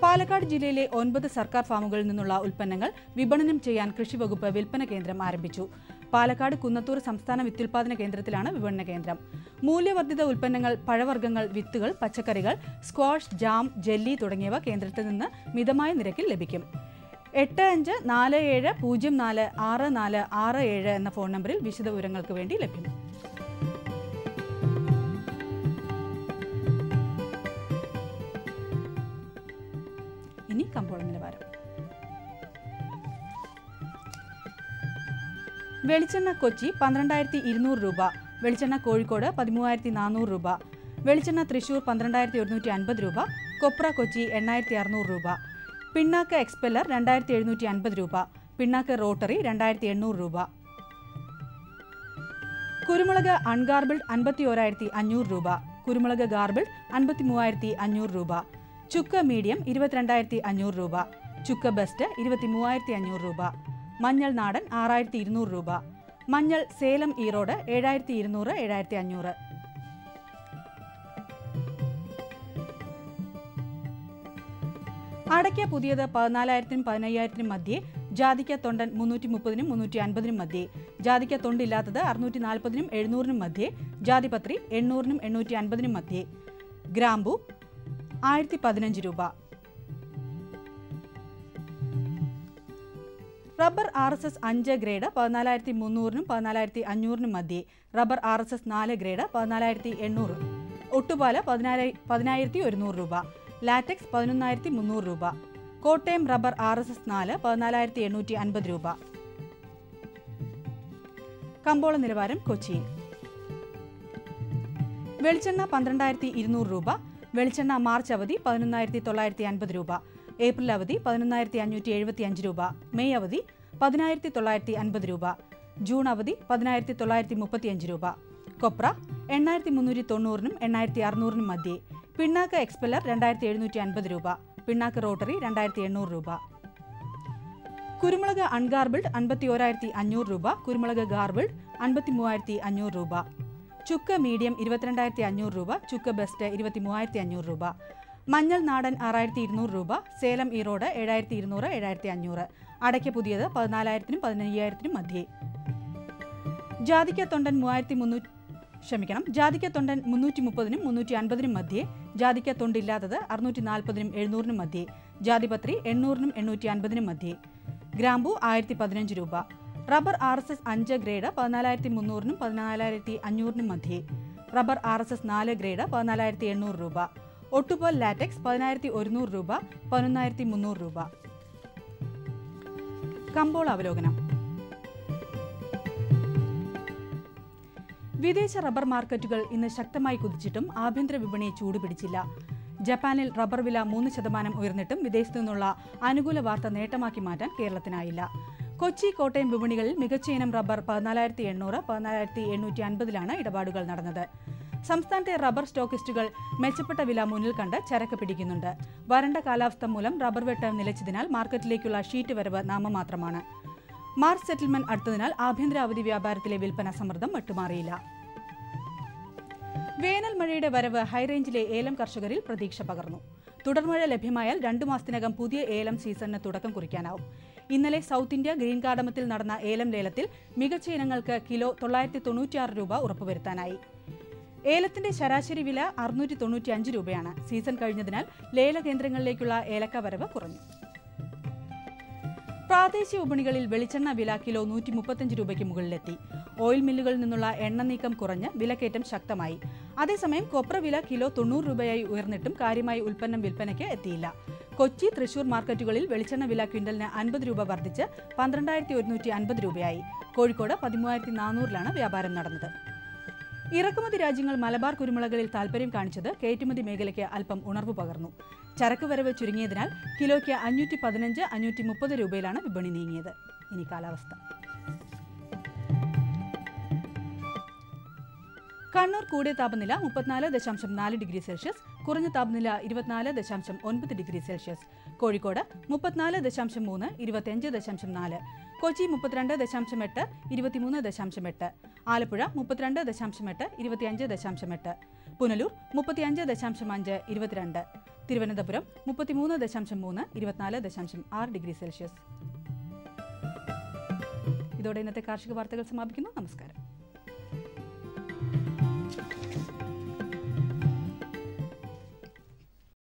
പാലക്കാട് ജില്ലയിലെ 9 സർക്കാർ ഫാമുകളിൽ നിന്നുള്ള ഉൽപ്പന്നങ്ങൾ വിപണനം ചെയ്യാൻ കൃഷിവകുപ്പ് വിൽപ്പന കേന്ദ്രം ആരംഭിച്ചു. പാലക്കാട് കുന്നത്തൂർ സംസ്ഥാന വിത്തുൽപാദന കേന്ദ്രത്തിലാണ് വിപണന കേന്ദ്രം. മൂല്യവർദ്ധിത ഉൽപ്പന്നങ്ങൾ, പഴവർഗ്ഗങ്ങൾ, വിത്തുകൾ, പച്ചക്കറികൾ, സ്ക്വാഷ്, ജാം, ജെല്ലി തുടങ്ങിയവ കേന്ദ്രത്തിൽ നിന്ന് മിതമായ നിരക്കിൽ ലഭിക്കും. 8547046467 എന്ന ഫോൺ നമ്പറിൽ വിശദവിവരങ്ങൾക്ക് വേണ്ടി ലഭ്യം. ഇനി കമ്പോള നിലവാരം. വെളിച്ചെണ്ണ കൊച്ചി 12200 രൂപ, വെളിച്ചെണ്ണ കോഴിക്കോട് 13400 രൂപ, വെളിച്ചെണ്ണ തൃശൂർ 12150 രൂപ, കൊപ്ര കൊച്ചി 8600 രൂപ, പിണ്ണാക്ക് എക്സ്പെല്ലർ 2750 രൂപ, പിണ്ണാക്ക് റോട്ടറി 2800 രൂപ, കുരുമുളക് അൺഗാർബിൾഡ് 51500 രൂപ, കുരുമുളക് ഗാർബിൾഡ് 53500 രൂപ, ചുക്ക് മീഡിയം 22500 രൂപ, ചുക്ക് ബെസ്റ്റ് 23500 രൂപ, മഞ്ഞൾ നാടൻ 6200 രൂപ, മഞ്ഞൾ സേലം ഈറോഡ് 7200 7500. അടയ്ക്ക പുതിയത് 14000-നും 15000-നും മധ്യേ, ജാതിക്ക തൊണ്ടൻ 330-നും 350-നും മധ്യേ, ജാതിക്ക തൊണ്ടില്ലാത്തത് 640-നും 700-നും മധ്യേ, ജാതിപത്രി 800-നും 850-നും മധ്യേ, ഗ്രാമ്പു 1015 രൂപ. റബ്ബർ RSS 5 ഗ്രേഡ് 14300-നും 14500-നും മധ്യേ, റബ്ബർ RSS 4 ഗ്രേഡ് 14800. ഒട്ടുപാല 10,100 രൂപ, ലാറ്റക്സ് 11,300 രൂപ, കോട്ടയം റബ്ബർ RSS 4 14,850 രൂപ. കമ്പോള നിലവാരം കൊച്ചിയിൽ. വെളിച്ചെണ്ണ 12,200 രൂപ, വെളിച്ചെണ്ണ മാർച്ച് അവധി 11,950 രൂപ, ഏപ്രിൽ അവധി 11,575 രൂപ, മെയ് അവധി 10,950 രൂപ, ജൂൺ അവധി 10,935 രൂപ. കൊപ്ര 8,390 8,600 മധ്യേ, പിണ്ണാക്ക് എക്സ്പെല്ലർ 2,750 രൂപ, പിണ്ണാക്ക് റോട്ടറി 2,800 രൂപ. കുരുമുളക് അൺഗാർബിൾഡ് 51,500 രൂപ, കുരുമുളക് ഗാർബിൾഡ് 53,500 രൂപ, ചുക്ക് മീഡിയം 22,500 രൂപ, ചുക്ക് ബെസ്റ്റ് 23,500 രൂപ, മഞ്ഞൾ നാടൻ 6,200 രൂപ, സേലം ഈറോഡ് 7,200 7,500, അടയ്ക്ക പുതിയത് 14,000 15,000 മധ്യേ. ജാതിക്ക തൊണ്ടൻ 330 350 മധ്യേ, ജാതിക്ക തൊണ്ടില്ലാത്തത് 640 700 മധ്യേ, ജാതിപത്രി 800 850 മധ്യേ. ഗ്രാമ്പു 1,015 രൂപ. റബ്ബർ RSS 5 ഗ്രേഡ് 14,300 14,500 മധ്യേ, റബ്ബർ RSS 4 ഗ്രേഡ് 14,800 രൂപ, ഒട്ടുപോൽ ലാറ്റക്സ് 10,100 രൂപ 11,300 രൂപ. കമ്പോള അവലോകനം. വിദേശ റബ്ബർ മാർക്കറ്റുകൾ ഇന്ന് ശക്തമായി കുതിച്ചിട്ടും ആഭ്യന്തര വിപണി ചൂടുപിടിച്ചില്ല. ജപ്പാനിൽ റബ്ബർ വില 3% ഉയർന്നിട്ടും വിദേശത്തു നിന്നുള്ള അനുകൂല വാർത്ത നേട്ടമാക്കി മാറ്റാൻ കേരളത്തിനായില്ല. കൊച്ചി, കോട്ടയം വിപണികളിൽ മികച്ച ഇനം റബ്ബർ 14,800 14,850 ഇടപാടുകൾ നടന്നത്. സംസ്ഥാനത്തെ റബ്ബർ സ്റ്റോക്കിസ്റ്റുകൾ മെച്ചപ്പെട്ട വില മുന്നിൽ കണ്ട് ചരക്ക് പിടിക്കുന്നുണ്ട്. വരണ്ട കാലാവസ്ഥ മൂലം റബ്ബർ വെട്ട് നിലച്ചതിനാൽ മാർക്കറ്റിലേക്കുള്ള ഷീറ്റ് വരവ് നാമമാത്രമാണ്. മാർച്ച് സെറ്റിൽമെന്റ് അടുത്തതിനാൽ ആഭ്യന്തര അവധി വ്യാപാരത്തിലെ വിൽപ്പന സമ്മർദ്ദം വിട്ടുമാറിയില്ല. വേനൽ മഴയുടെ വരവ് ഹൈറേഞ്ചിലെ ഏലം കർഷകരിൽ പ്രതീക്ഷ പകർന്നു. തുടർമഴ ലഭ്യമായാൽ 2 മാസത്തിനകം പുതിയ ഏലം സീസണിന് തുടക്കം കുറിക്കാനാവും. ഇന്നലെ സൗത്ത് ഇന്ത്യ ഗ്രീൻ കാർഡമത്തിൽ നടന്ന ഏലം ലേലത്തിൽ മികച്ച ഇനങ്ങൾക്ക് കിലോ 996 രൂപ ഉറപ്പുവരുത്താനായി. ഏലത്തിന്റെ ശരാശരി വില 695 രൂപയാണ്. സീസൺ കഴിഞ്ഞതിനാൽ ലേല കേന്ദ്രങ്ങളിലേക്കുള്ള ഏലക്ക വരവ് കുറഞ്ഞു. പ്രാദേശിക വിപണികളിൽ വെളിച്ചെണ്ണ വില കിലോ 135 രൂപയ്ക്ക് മുകളിലെത്തി. ഓയിൽ മില്ലുകളിൽ നിന്നുള്ള എണ്ണ നീക്കം കുറഞ്ഞ് വിലക്കയറ്റം ശക്തമായി. അതേസമയം കൊപ്ര വില കിലോ 90 രൂപയായി ഉയർന്നിട്ടും കാര്യമായി ഉൽപ്പന്നം വിൽപ്പനയ്ക്ക് എത്തിയില്ല. കൊച്ചി, തൃശൂർ മാർക്കറ്റുകളിൽ വെളിച്ചെണ്ണ വില ക്വിന്റലിന് 50 രൂപ വർദ്ധിച്ച് 12,150 രൂപയായി. കോഴിക്കോട് 13,400 വ്യാപാരം നടന്നത്. ഇറക്കുമതി രാജ്യങ്ങൾ മലബാർ കുരുമുളകളിൽ താൽപര്യം കാണിച്ചത് കയറ്റുമതി മേഖലയ്ക്ക് അല്പം ഉണർവ് പകർന്നു. ചരക്ക് വരവ് ചുരുങ്ങിയതിനാൽ കിലോയ്ക്ക് 515 530 രൂപയിലാണ് വിപണി നീങ്ങിയത്. ഇനി കാലാവസ്ഥ. കണ്ണൂർ കൂടിയ താപനില 34.4 ഡിഗ്രി സെൽഷ്യസ്, കുറഞ്ഞ താപനില 24.9 degree Celsius. Kozhikode 34.3 25.4, Kochi 32.8 23.8, Alappuzha 32.8 25.8, Punalur 35.5 22, Thiruvananthapuram 33.3 24.6 degree Celsius. ഇതോടെ ഇന്നത്തെ കാർഷിക വാർത്തകൾ സമാപിക്കുന്നു. നമസ്കാരം.